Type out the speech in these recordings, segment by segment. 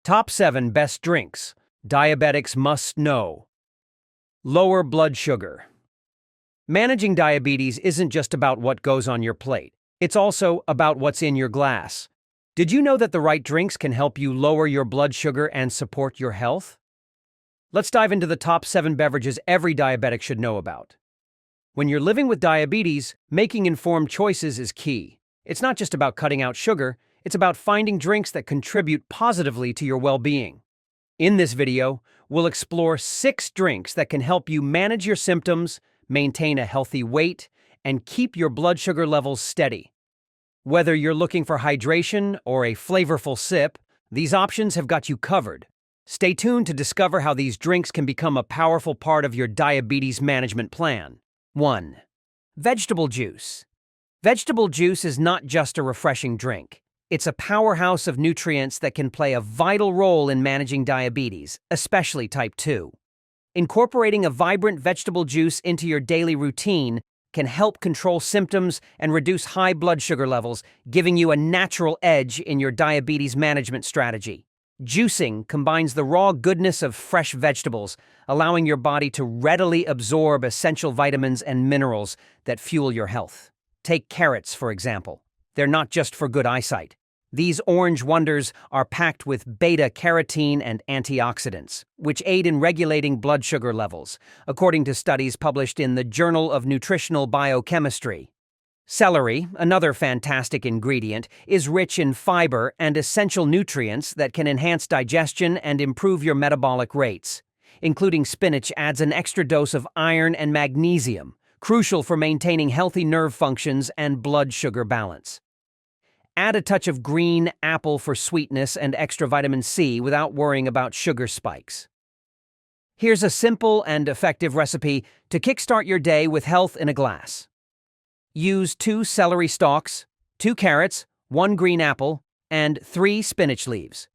Top 7 Best Drinks Diabetics Must Know. Lower blood sugar. Managing diabetes isn't just about what goes on your plate. It's also about what's in your glass. Did you know that the right drinks can help you lower your blood sugar and support your health? Let's dive into the top 7 beverages every diabetic should know about. When you're living with diabetes, making informed choices is key. It's not just about cutting out sugar, it's about finding drinks that contribute positively to your well-being. In this video, we'll explore 6 drinks that can help you manage your symptoms, maintain a healthy weight, and keep your blood sugar levels steady. Whether you're looking for hydration or a flavorful sip, these options have got you covered. Stay tuned to discover how these drinks can become a powerful part of your diabetes management plan. 1. Vegetable juice. Vegetable juice is not just a refreshing drink. It's a powerhouse of nutrients that can play a vital role in managing diabetes, especially type 2. Incorporating a vibrant vegetable juice into your daily routine can help control symptoms and reduce high blood sugar levels, giving you a natural edge in your diabetes management strategy. Juicing combines the raw goodness of fresh vegetables, allowing your body to readily absorb essential vitamins and minerals that fuel your health. Take carrots, for example. They're not just for good eyesight. These orange wonders are packed with beta-carotene and antioxidants, which aid in regulating blood sugar levels, according to studies published in the Journal of Nutritional Biochemistry. Celery, another fantastic ingredient, is rich in fiber and essential nutrients that can enhance digestion and improve your metabolic rates. Including spinach adds an extra dose of iron and magnesium, crucial for maintaining healthy nerve functions and blood sugar balance. Add a touch of green apple for sweetness and extra vitamin C without worrying about sugar spikes. Here's a simple and effective recipe to kickstart your day with health in a glass. Use 2 celery stalks, 2 carrots, 1 green apple, and 3 spinach leaves.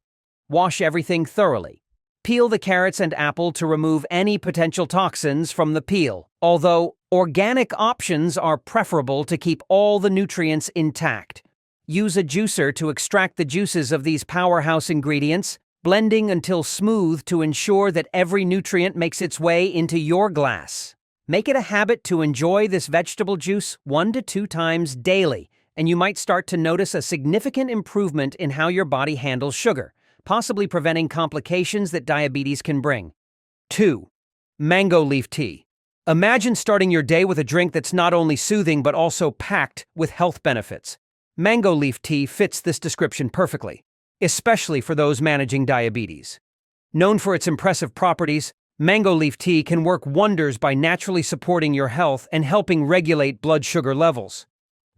Wash everything thoroughly. Peel the carrots and apple to remove any potential toxins from the peel, although organic options are preferable to keep all the nutrients intact. Use a juicer to extract the juices of these powerhouse ingredients, blending until smooth to ensure that every nutrient makes its way into your glass. Make it a habit to enjoy this vegetable juice 1 to 2 times daily, and you might start to notice a significant improvement in how your body handles sugar, possibly preventing complications that diabetes can bring. 2. Mango leaf tea. Imagine starting your day with a drink that's not only soothing but also packed with health benefits. Mango leaf tea fits this description perfectly, especially for those managing diabetes. Known for its impressive properties, mango leaf tea can work wonders by naturally supporting your health and helping regulate blood sugar levels.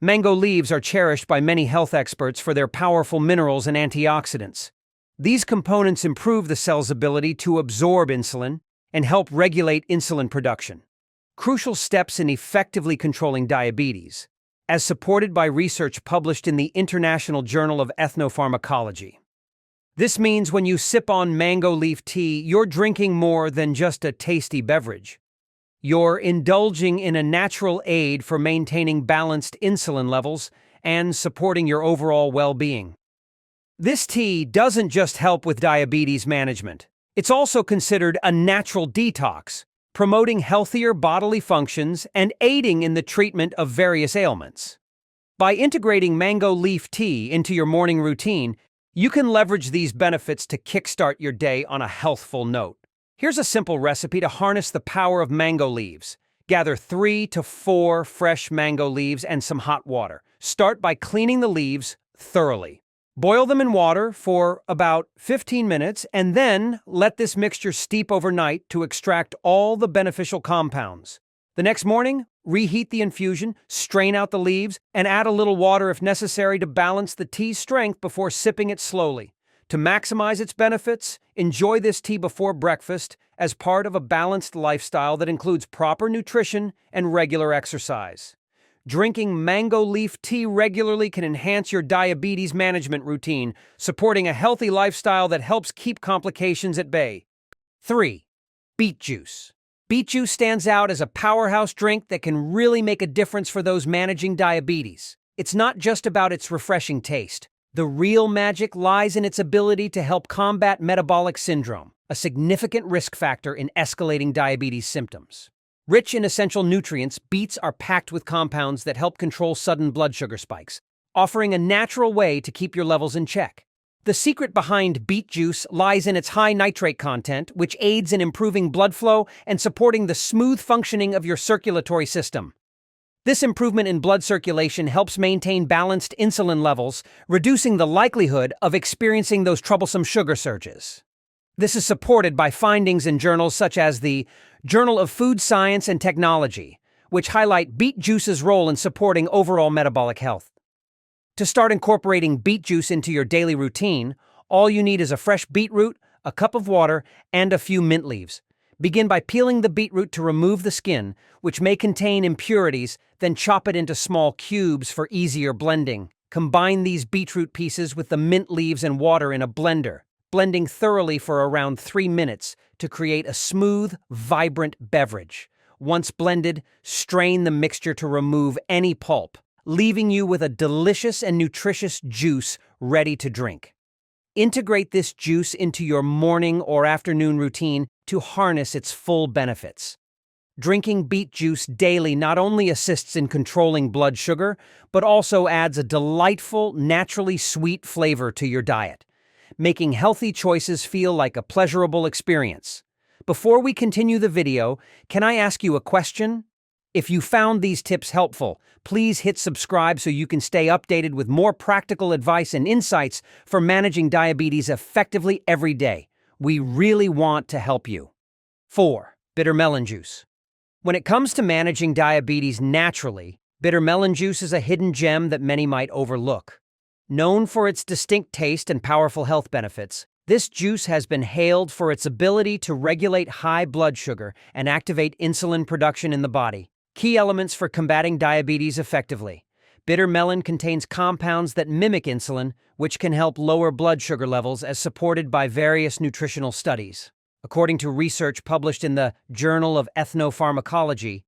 Mango leaves are cherished by many health experts for their powerful minerals and antioxidants. These components improve the cell's ability to absorb insulin and help regulate insulin production. Crucial steps in effectively controlling diabetes, as supported by research published in the International Journal of Ethnopharmacology. This means when you sip on mango leaf tea, you're drinking more than just a tasty beverage. You're indulging in a natural aid for maintaining balanced insulin levels and supporting your overall well-being. This tea doesn't just help with diabetes management. It's also considered a natural detox, promoting healthier bodily functions and aiding in the treatment of various ailments. By integrating mango leaf tea into your morning routine, you can leverage these benefits to kickstart your day on a healthful note. Here's a simple recipe to harness the power of mango leaves. Gather 3 to 4 fresh mango leaves and some hot water. Start by cleaning the leaves thoroughly. Boil them in water for about 15 minutes and then let this mixture steep overnight to extract all the beneficial compounds. The next morning, reheat the infusion, strain out the leaves, and add a little water if necessary to balance the tea's strength before sipping it slowly. To maximize its benefits, enjoy this tea before breakfast as part of a balanced lifestyle that includes proper nutrition and regular exercise. Drinking mango leaf tea regularly can enhance your diabetes management routine, supporting a healthy lifestyle that helps keep complications at bay. 3. Beet juice. Beet juice stands out as a powerhouse drink that can really make a difference for those managing diabetes. It's not just about its refreshing taste, The real magic lies in its ability to help combat metabolic syndrome, a significant risk factor in escalating diabetes symptoms. Rich in essential nutrients, beets are packed with compounds that help control sudden blood sugar spikes, offering a natural way to keep your levels in check. The secret behind beet juice lies in its high nitrate content, which aids in improving blood flow and supporting the smooth functioning of your circulatory system. This improvement in blood circulation helps maintain balanced insulin levels, reducing the likelihood of experiencing those troublesome sugar surges. This is supported by findings in journals such as the Journal of Food Science and Technology, which highlight beet juice's role in supporting overall metabolic health. To start incorporating beet juice into your daily routine, all you need is a fresh beetroot, a cup of water, and a few mint leaves. Begin by peeling the beetroot to remove the skin, which may contain impurities, then chop it into small cubes for easier blending. Combine these beetroot pieces with the mint leaves and water in a blender, blending thoroughly for around 3 minutes to create a smooth, vibrant beverage. Once blended, strain the mixture to remove any pulp, leaving you with a delicious and nutritious juice ready to drink. Integrate this juice into your morning or afternoon routine to harness its full benefits. Drinking beet juice daily not only assists in controlling blood sugar, but also adds a delightful, naturally sweet flavor to your diet, making healthy choices feel like a pleasurable experience. Before we continue the video, can I ask you a question? If you found these tips helpful, please hit subscribe so you can stay updated with more practical advice and insights for managing diabetes effectively every day. We really want to help you. 4. Bitter melon juice. When it comes to managing diabetes naturally, bitter melon juice is a hidden gem that many might overlook. Known for its distinct taste and powerful health benefits, this juice has been hailed for its ability to regulate high blood sugar and activate insulin production in the body. Key elements for combating diabetes effectively. Bitter melon contains compounds that mimic insulin, which can help lower blood sugar levels as supported by various nutritional studies. According to research published in the Journal of Ethnopharmacology,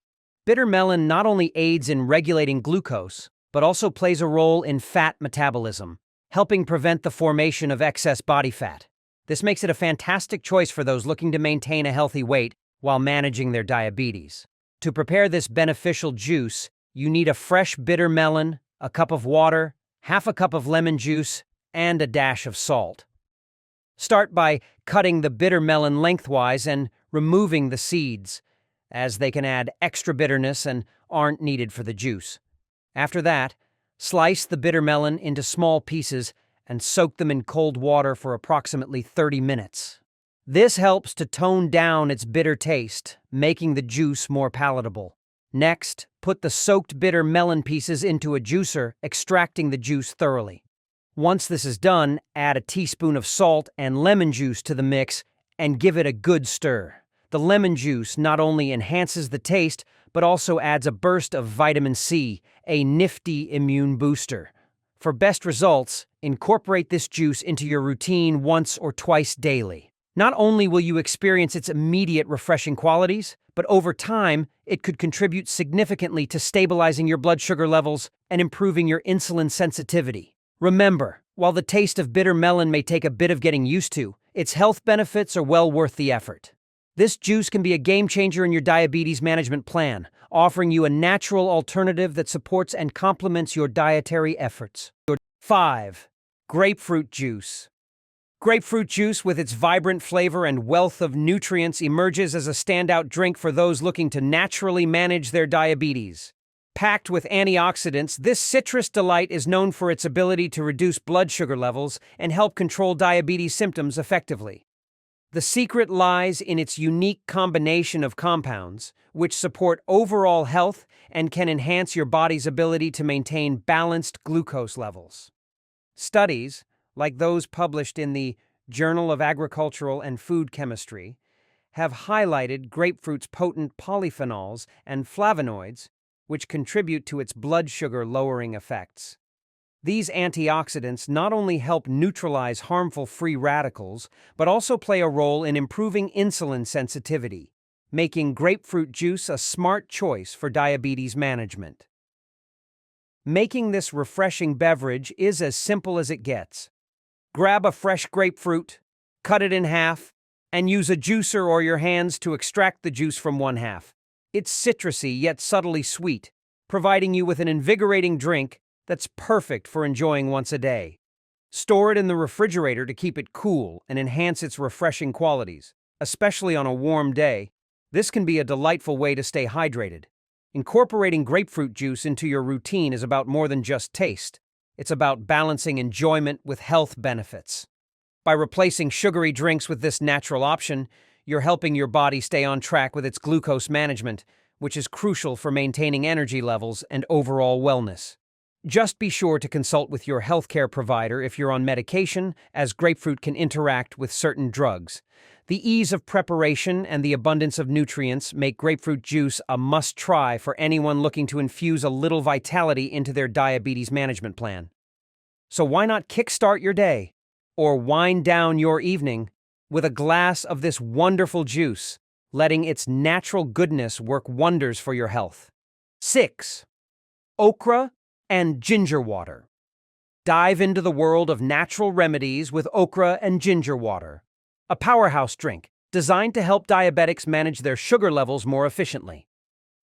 bitter melon not only aids in regulating glucose, but also plays a role in fat metabolism, helping prevent the formation of excess body fat. This makes it a fantastic choice for those looking to maintain a healthy weight while managing their diabetes. To prepare this beneficial juice, you need a fresh bitter melon, a cup of water, half a cup of lemon juice, and a dash of salt. Start by cutting the bitter melon lengthwise and removing the seeds, as they can add extra bitterness and aren't needed for the juice. After that, slice the bitter melon into small pieces and soak them in cold water for approximately 30 minutes. This helps to tone down its bitter taste, making the juice more palatable. Next, put the soaked bitter melon pieces into a juicer, extracting the juice thoroughly. Once this is done, add a teaspoon of salt and lemon juice to the mix and give it a good stir. The lemon juice not only enhances the taste, but also adds a burst of vitamin C, a nifty immune booster. For best results, incorporate this juice into your routine once or twice daily. Not only will you experience its immediate refreshing qualities, but over time, it could contribute significantly to stabilizing your blood sugar levels and improving your insulin sensitivity. Remember, while the taste of bitter melon may take a bit of getting used to, its health benefits are well worth the effort. This juice can be a game changer in your diabetes management plan, offering you a natural alternative that supports and complements your dietary efforts. 5. Grapefruit juice. Grapefruit juice, with its vibrant flavor and wealth of nutrients, emerges as a standout drink for those looking to naturally manage their diabetes. Packed with antioxidants, this citrus delight is known for its ability to reduce blood sugar levels and help control diabetes symptoms effectively. The secret lies in its unique combination of compounds, which support overall health and can enhance your body's ability to maintain balanced glucose levels. Studies, like those published in the Journal of Agricultural and Food Chemistry, have highlighted grapefruit's potent polyphenols and flavonoids, which contribute to its blood sugar-lowering effects. These antioxidants not only help neutralize harmful free radicals, but also play a role in improving insulin sensitivity, making grapefruit juice a smart choice for diabetes management. Making this refreshing beverage is as simple as it gets. Grab a fresh grapefruit, cut it in half, and use a juicer or your hands to extract the juice from one half. It's citrusy yet subtly sweet, providing you with an invigorating drink that's perfect for enjoying once a day. Store it in the refrigerator to keep it cool and enhance its refreshing qualities, especially on a warm day. This can be a delightful way to stay hydrated. Incorporating grapefruit juice into your routine is about more than just taste. It's about balancing enjoyment with health benefits. By replacing sugary drinks with this natural option, you're helping your body stay on track with its glucose management, which is crucial for maintaining energy levels and overall wellness. Just be sure to consult with your healthcare provider if you're on medication, as grapefruit can interact with certain drugs. The ease of preparation and the abundance of nutrients make grapefruit juice a must-try for anyone looking to infuse a little vitality into their diabetes management plan. So why not kickstart your day or wind down your evening with a glass of this wonderful juice, letting its natural goodness work wonders for your health? 6. Okra and ginger water. Dive into the world of natural remedies with okra and ginger water, a powerhouse drink designed to help diabetics manage their sugar levels more efficiently.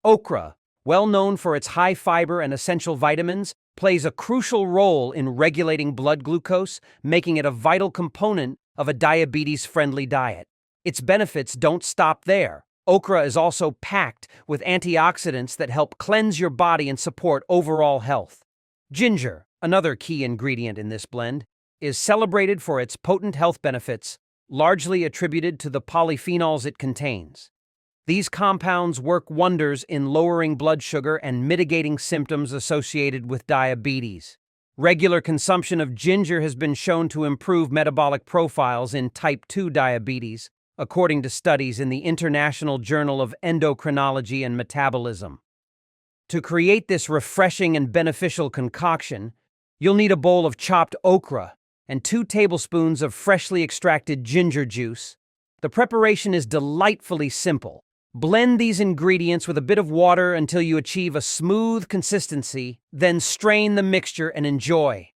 Okra, well known for its high fiber and essential vitamins, plays a crucial role in regulating blood glucose, making it a vital component of a diabetes-friendly diet. Its benefits don't stop there. Okra is also packed with antioxidants that help cleanse your body and support overall health. Ginger, another key ingredient in this blend, is celebrated for its potent health benefits, largely attributed to the polyphenols it contains. These compounds work wonders in lowering blood sugar and mitigating symptoms associated with diabetes. Regular consumption of ginger has been shown to improve metabolic profiles in type 2 diabetes, according to studies in the International Journal of Endocrinology and Metabolism. To create this refreshing and beneficial concoction, you'll need a bowl of chopped okra and 2 tablespoons of freshly extracted ginger juice. The preparation is delightfully simple. Blend these ingredients with a bit of water until you achieve a smooth consistency, then strain the mixture and enjoy.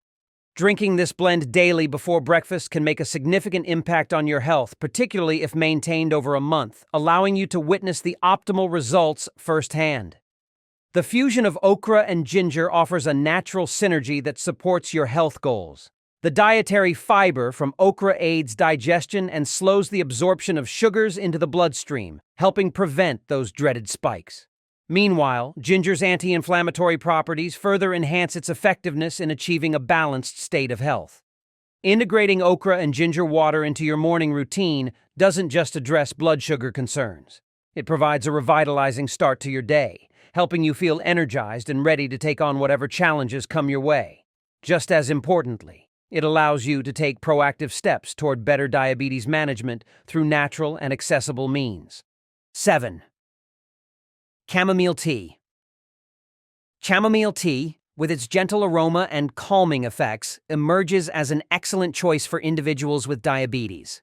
Drinking this blend daily before breakfast can make a significant impact on your health, particularly if maintained over a month, allowing you to witness the optimal results firsthand. The fusion of okra and ginger offers a natural synergy that supports your health goals. The dietary fiber from okra aids digestion and slows the absorption of sugars into the bloodstream, helping prevent those dreaded spikes. Meanwhile, ginger's anti-inflammatory properties further enhance its effectiveness in achieving a balanced state of health. Integrating okra and ginger water into your morning routine doesn't just address blood sugar concerns. It provides a revitalizing start to your day, helping you feel energized and ready to take on whatever challenges come your way. Just as importantly, it allows you to take proactive steps toward better diabetes management through natural and accessible means. 7. Chamomile tea. Chamomile tea, with its gentle aroma and calming effects, emerges as an excellent choice for individuals with diabetes.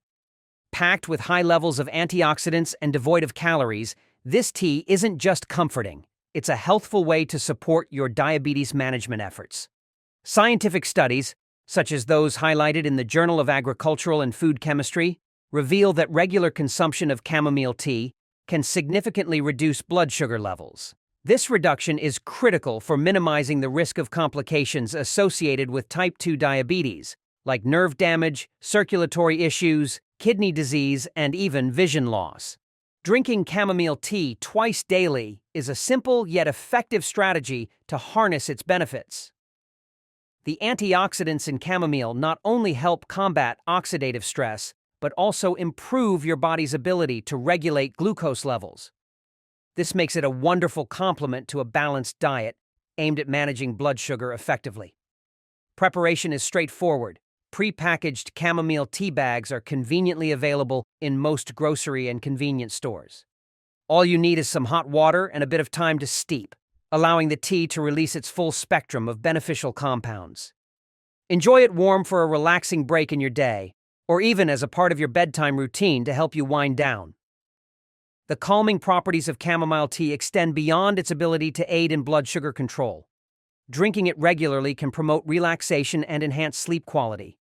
Packed with high levels of antioxidants and devoid of calories, this tea isn't just comforting, it's a healthful way to support your diabetes management efforts. Scientific studies, such as those highlighted in the Journal of Agricultural and Food Chemistry, reveal that regular consumption of chamomile tea can significantly reduce blood sugar levels. This reduction is critical for minimizing the risk of complications associated with type 2 diabetes, like nerve damage, circulatory issues, kidney disease, and even vision loss. Drinking chamomile tea twice daily is a simple yet effective strategy to harness its benefits. The antioxidants in chamomile not only help combat oxidative stress, but also improve your body's ability to regulate glucose levels. This makes it a wonderful complement to a balanced diet aimed at managing blood sugar effectively. Preparation is straightforward. Pre-packaged chamomile tea bags are conveniently available in most grocery and convenience stores. All you need is some hot water and a bit of time to steep, allowing the tea to release its full spectrum of beneficial compounds. Enjoy it warm for a relaxing break in your day, or even as a part of your bedtime routine to help you wind down. The calming properties of chamomile tea extend beyond its ability to aid in blood sugar control. Drinking it regularly can promote relaxation and enhance sleep quality,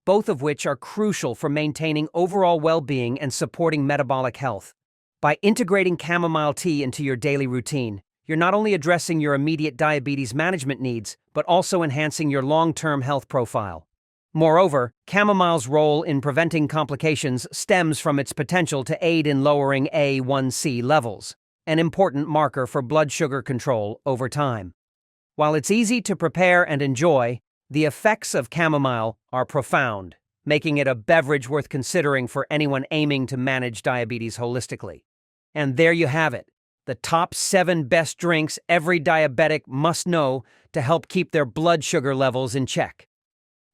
both of which are crucial for maintaining overall well-being and supporting metabolic health. By integrating chamomile tea into your daily routine, you're not only addressing your immediate diabetes management needs, but also enhancing your long-term health profile. Moreover, chamomile's role in preventing complications stems from its potential to aid in lowering A1C levels, an important marker for blood sugar control over time. While it's easy to prepare and enjoy, the effects of chamomile are profound, making it a beverage worth considering for anyone aiming to manage diabetes holistically. And there you have it, the top 7 best drinks every diabetic must know to help keep their blood sugar levels in check.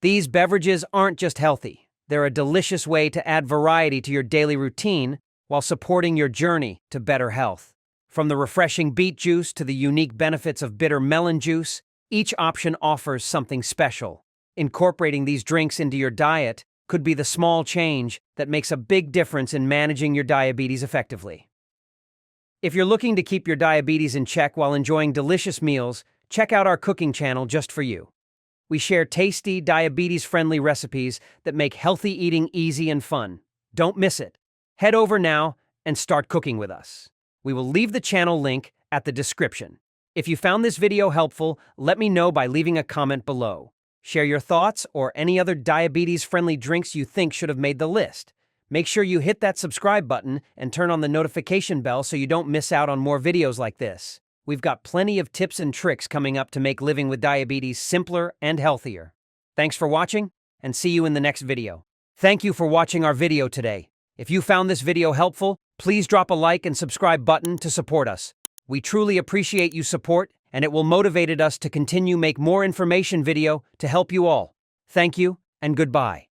These beverages aren't just healthy, they're a delicious way to add variety to your daily routine while supporting your journey to better health. From the refreshing beet juice to the unique benefits of bitter melon juice, each option offers something special. Incorporating these drinks into your diet could be the small change that makes a big difference in managing your diabetes effectively. If you're looking to keep your diabetes in check while enjoying delicious meals, check out our cooking channel just for you. We share tasty, diabetes-friendly recipes that make healthy eating easy and fun. Don't miss it. Head over now and start cooking with us. We will leave the channel link at the description. If you found this video helpful, let me know by leaving a comment below. Share your thoughts or any other diabetes-friendly drinks you think should have made the list. Make sure you hit that subscribe button and turn on the notification bell so you don't miss out on more videos like this. We've got plenty of tips and tricks coming up to make living with diabetes simpler and healthier. Thanks for watching, and see you in the next video. Thank you for watching our video today. If you found this video helpful, please drop a like and subscribe button to support us. We truly appreciate you support, and it will motivate us to continue make more information video to help you all. Thank you, and goodbye.